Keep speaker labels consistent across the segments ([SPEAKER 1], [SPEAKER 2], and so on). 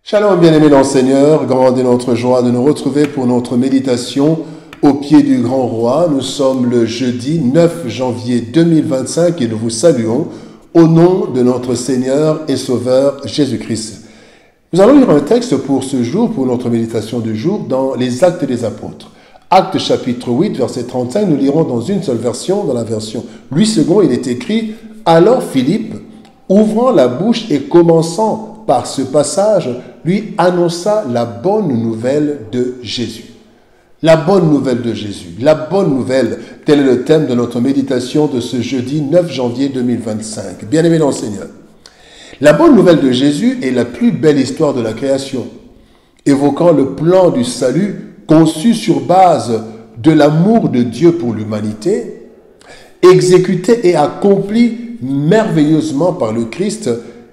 [SPEAKER 1] Shalom, bien-aimés dans le Seigneur, grande est notre joie de nous retrouver pour notre méditation au pied du grand roi. Nous sommes le jeudi 9 janvier 2025 et nous vous saluons au nom de notre Seigneur et Sauveur Jésus-Christ. Nous allons lire un texte pour ce jour, pour notre méditation du jour, dans les Actes des Apôtres. Actes chapitre 8, verset 35, nous lirons dans une seule version, dans la version Louis II, il est écrit « Alors Philippe, ouvrant la bouche et commençant par ce passage, lui annonça la bonne nouvelle de Jésus. » La bonne nouvelle de Jésus, la bonne nouvelle, tel est le thème de notre méditation de ce jeudi 9 janvier 2025. Bien-aimés dans le Seigneur, la bonne nouvelle de Jésus est la plus belle histoire de la création, évoquant le plan du salut conçu sur base de l'amour de Dieu pour l'humanité, exécuté et accompli merveilleusement par le Christ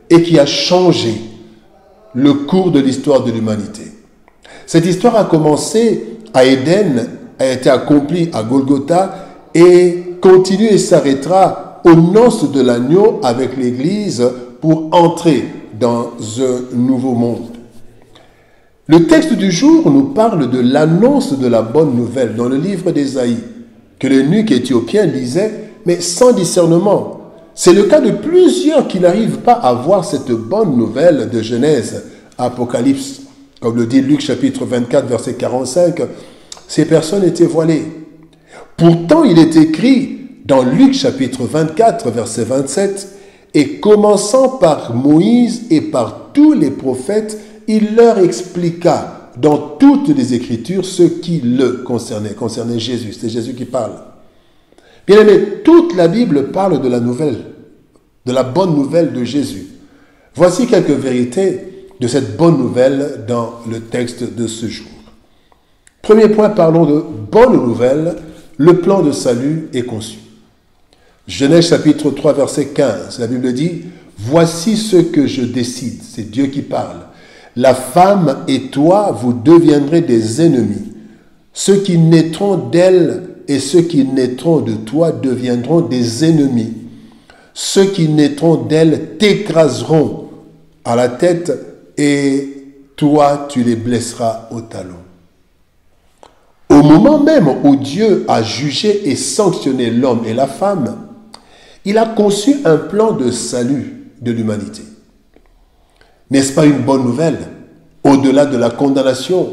[SPEAKER 1] et qui a changé le cours de l'histoire de l'humanité. Cette histoire a commencé à Éden, a été accomplie à Golgotha et continue et s'arrêtera aux noces de l'agneau avec l'Église pour entrer dans un nouveau monde. Le texte du jour nous parle de l'annonce de la bonne nouvelle dans le livre d'Ésaïe, que l'eunuque éthiopien lisait, mais sans discernement. C'est le cas de plusieurs qui n'arrivent pas à voir cette bonne nouvelle de Genèse, Apocalypse. Comme le dit Luc chapitre 24, verset 45, ces personnes étaient voilées. Pourtant, il est écrit dans Luc chapitre 24, verset 27, « Et commençant par Moïse et par tous les prophètes, il leur expliqua dans toutes les Écritures ce qui le concernait Jésus. » C'est Jésus qui parle. Bien aimé, toute la Bible parle de la nouvelle, de la bonne nouvelle de Jésus. Voici quelques vérités de cette bonne nouvelle dans le texte de ce jour. Premier point, parlons de bonne nouvelle, le plan de salut est conçu. Genèse chapitre 3, verset 15, la Bible dit « Voici ce que je décide », c'est Dieu qui parle. « La femme et toi, vous deviendrez des ennemis. Ceux qui naîtront d'elle et ceux qui naîtront de toi deviendront des ennemis. Ceux qui naîtront d'elle t'écraseront à la tête et toi, tu les blesseras au talon. » Au moment même où Dieu a jugé et sanctionné l'homme et la femme, il a conçu un plan de salut de l'humanité. N'est-ce pas une bonne nouvelle, au-delà de la condamnation?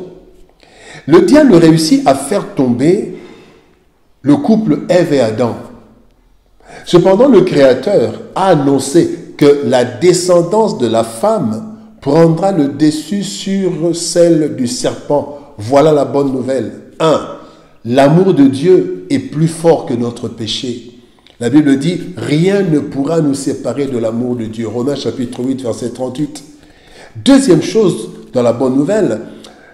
[SPEAKER 1] Le diable réussit à faire tomber le couple Ève et Adam. Cependant, le Créateur a annoncé que la descendance de la femme prendra le dessus sur celle du serpent. Voilà la bonne nouvelle. 1. L'amour de Dieu est plus fort que notre péché. La Bible dit « Rien ne pourra nous séparer de l'amour de Dieu ». Romains chapitre 8, verset 38. Deuxième chose dans la bonne nouvelle,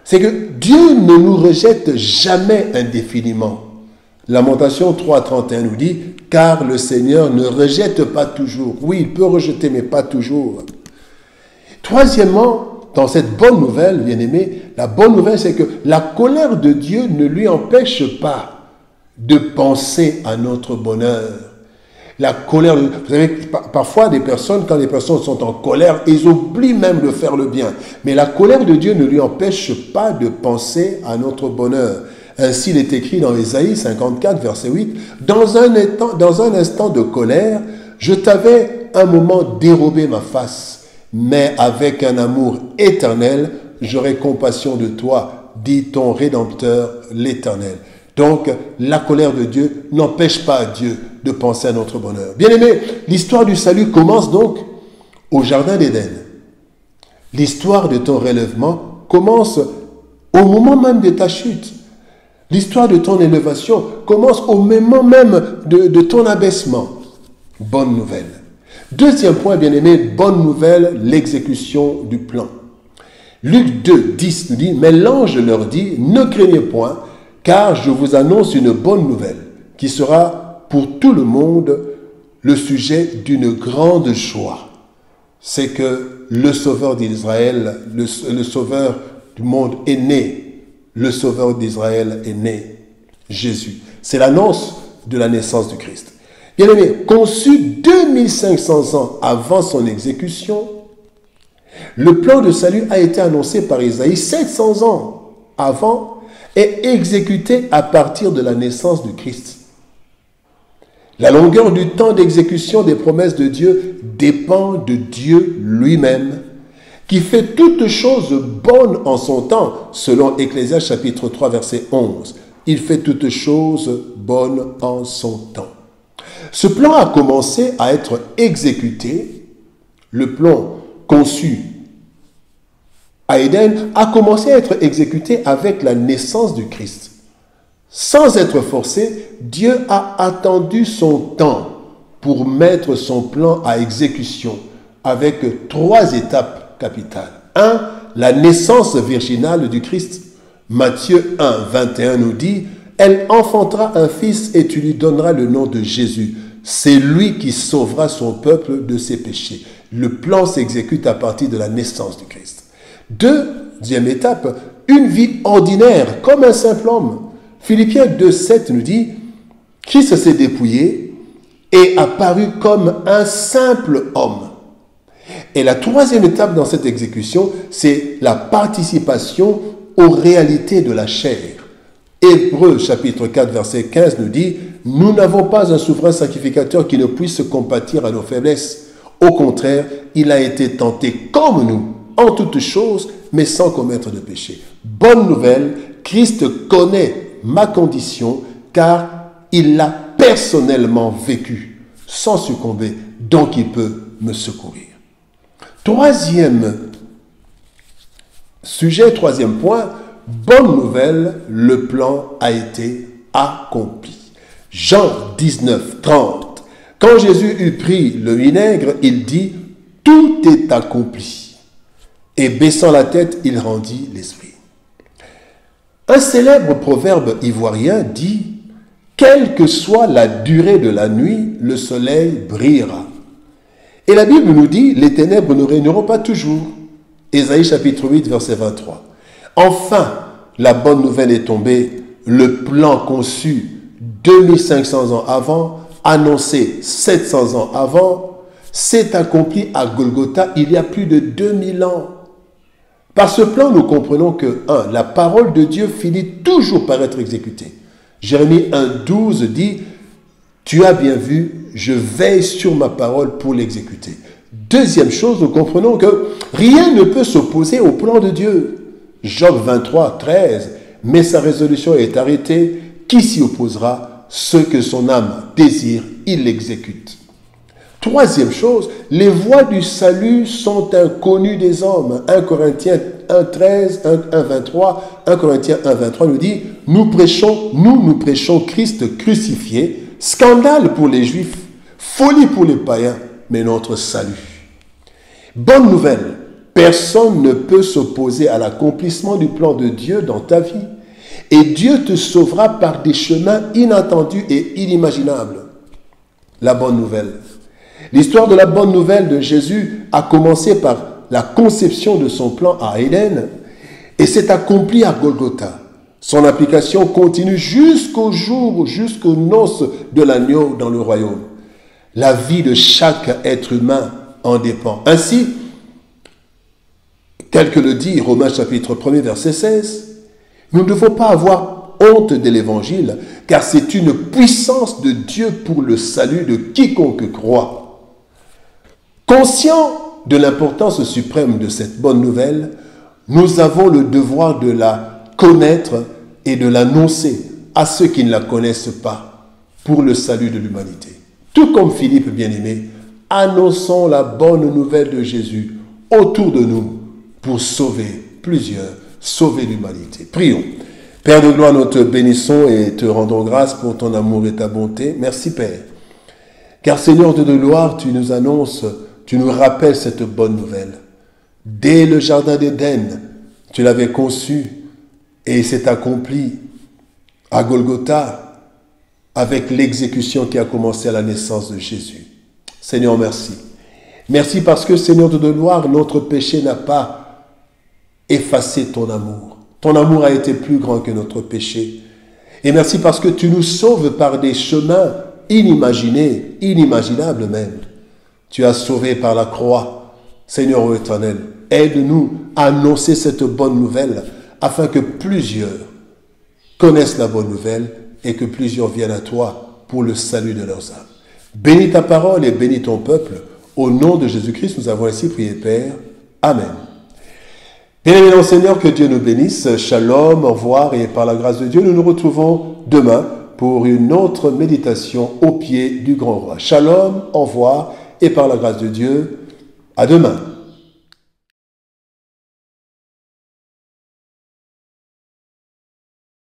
[SPEAKER 1] c'est que Dieu ne nous rejette jamais indéfiniment. Lamentation 3, 31 nous dit « Car le Seigneur ne rejette pas toujours ». Oui, il peut rejeter, mais pas toujours. Troisièmement, dans cette bonne nouvelle, bien-aimé, la bonne nouvelle, c'est que la colère de Dieu ne lui empêche pas de penser à notre bonheur. La colère, vous savez, parfois des personnes, quand les personnes sont en colère, ils oublient même de faire le bien. Mais la colère de Dieu ne lui empêche pas de penser à notre bonheur. Ainsi, il est écrit dans Ésaïe 54, verset 8, « Dans un instant de colère, je t'avais un moment dérobé ma face. Mais avec un amour éternel, j'aurai compassion de toi, dit ton Rédempteur, l'Éternel. » Donc, la colère de Dieu n'empêche pas Dieu de penser à notre bonheur. Bien-aimé, l'histoire du salut commence donc au Jardin d'Éden. L'histoire de ton relèvement commence au moment même de ta chute. L'histoire de ton élévation commence au moment même de ton abaissement. Bonne nouvelle. Deuxième point, bien-aimé, bonne nouvelle, l'exécution du plan. Luc 2, 10 nous dit, « Mais l'ange leur dit, ne craignez point, car je vous annonce une bonne nouvelle, qui sera pour tout le monde le sujet d'une grande joie. C'est que le Sauveur d'Israël, le Sauveur du monde est né. Le Sauveur d'Israël est né, Jésus. » C'est l'annonce de la naissance du Christ. Bien-aimé, conçu 2500 ans avant son exécution, Le plan de salut a été annoncé par Isaïe 700 ans avant et exécuté à partir de la naissance du Christ. La longueur du temps d'exécution des promesses de Dieu dépend de Dieu lui-même, qui fait toutes choses bonnes en son temps, selon Ecclésiaste chapitre 3, verset 11. Il fait toutes choses bonnes en son temps. Ce plan a commencé à être exécuté. Le plan conçu à Éden a commencé à être exécuté avec la naissance du Christ. Sans être forcé, Dieu a attendu son temps pour mettre son plan à exécution avec 3 étapes capitales. 1. La naissance virginale du Christ. Matthieu 1, 21 nous dit « Elle enfantera un fils et tu lui donneras le nom de Jésus. C'est lui qui sauvera son peuple de ses péchés. » Le plan s'exécute à partir de la naissance du Christ. 2e étape, une vie ordinaire comme un simple homme. Philippiens 2, 7 nous dit « Christ s'est dépouillé et apparu comme un simple homme. » Et la 3e étape dans cette exécution, c'est la participation aux réalités de la chair. Hébreux chapitre 4, verset 15 nous dit « Nous n'avons pas un souverain sacrificateur qui ne puisse se compatir à nos faiblesses. Au contraire, il a été tenté comme nous, en toutes choses, mais sans commettre de péché. » Bonne nouvelle, Christ connaît ma condition, car il l'a personnellement vécu, sans succomber, donc il peut me secourir. 3e sujet, 3e point, bonne nouvelle, le plan a été accompli. Jean 19, 30. Quand Jésus eut pris le vinaigre, il dit « Tout est accompli. » Et baissant la tête, il rendit l'esprit. Un célèbre proverbe ivoirien dit « Quelle que soit la durée de la nuit, le soleil brillera. » Et la Bible nous dit « Les ténèbres ne régneront pas toujours. » Ésaïe chapitre 8, verset 23. Enfin, la bonne nouvelle est tombée. Le plan conçu 2500 ans avant, annoncé 700 ans avant, s'est accompli à Golgotha il y a plus de 2000 ans. Par ce plan, nous comprenons que 1. La parole de Dieu finit toujours par être exécutée. Jérémie 1, 12 dit « Tu as bien vu, je veille sur ma parole pour l'exécuter. » Deuxième chose, nous comprenons que rien ne peut s'opposer au plan de Dieu. Job 23, 13 « Mais sa résolution est arrêtée, qui s'y opposera? Ce que son âme désire, il l'exécute. » Troisième chose, les voies du salut sont inconnues des hommes. 1 Corinthiens 1, 13, 1, 23, 1 Corinthiens 1, 23 nous dit « Nous prêchons Christ crucifié, scandale pour les Juifs, folie pour les païens, mais notre salut. » Bonne nouvelle, personne ne peut s'opposer à l'accomplissement du plan de Dieu dans ta vie. Et Dieu te sauvera par des chemins inattendus et inimaginables. La bonne nouvelle. L'histoire de la bonne nouvelle de Jésus a commencé par la conception de son plan à Éden et s'est accomplie à Golgotha. Son application continue jusqu'aux noces de l'agneau dans le royaume. La vie de chaque être humain en dépend. Ainsi, tel que le dit Romains chapitre 1 verset 16, nous ne devons pas avoir honte de l'évangile, car c'est une puissance de Dieu pour le salut de quiconque croit. Conscient de l'importance suprême de cette bonne nouvelle, nous avons le devoir de la connaître et de l'annoncer à ceux qui ne la connaissent pas pour le salut de l'humanité. Tout comme Philippe bien-aimé, annonçons la bonne nouvelle de Jésus autour de nous pour sauver plusieurs, sauver l'humanité. Prions. Père de gloire, nous te bénissons et te rendons grâce pour ton amour et ta bonté. Merci Père. Car Seigneur Dieu de gloire, tu nous annonces, tu nous rappelles cette bonne nouvelle. Dès le jardin d'Éden, tu l'avais conçu et c'est accompli à Golgotha avec l'exécution qui a commencé à la naissance de Jésus. Seigneur, merci. Merci parce que, Seigneur de gloire, notre péché n'a pas effacé ton amour. Ton amour a été plus grand que notre péché. Et merci parce que tu nous sauves par des chemins inimaginés, inimaginables même. Tu as sauvé par la croix, Seigneur éternel, aide-nous à annoncer cette bonne nouvelle afin que plusieurs connaissent la bonne nouvelle et que plusieurs viennent à toi pour le salut de leurs âmes. Bénis ta parole et bénis ton peuple. Au nom de Jésus-Christ, nous avons ainsi prié, Père. Amen. Bien-aimés dans le Seigneur, que Dieu nous bénisse. Shalom, au revoir et par la grâce de Dieu, nous nous retrouvons demain pour une autre méditation au pied du grand roi. Shalom, au revoir et par la grâce de Dieu, à demain.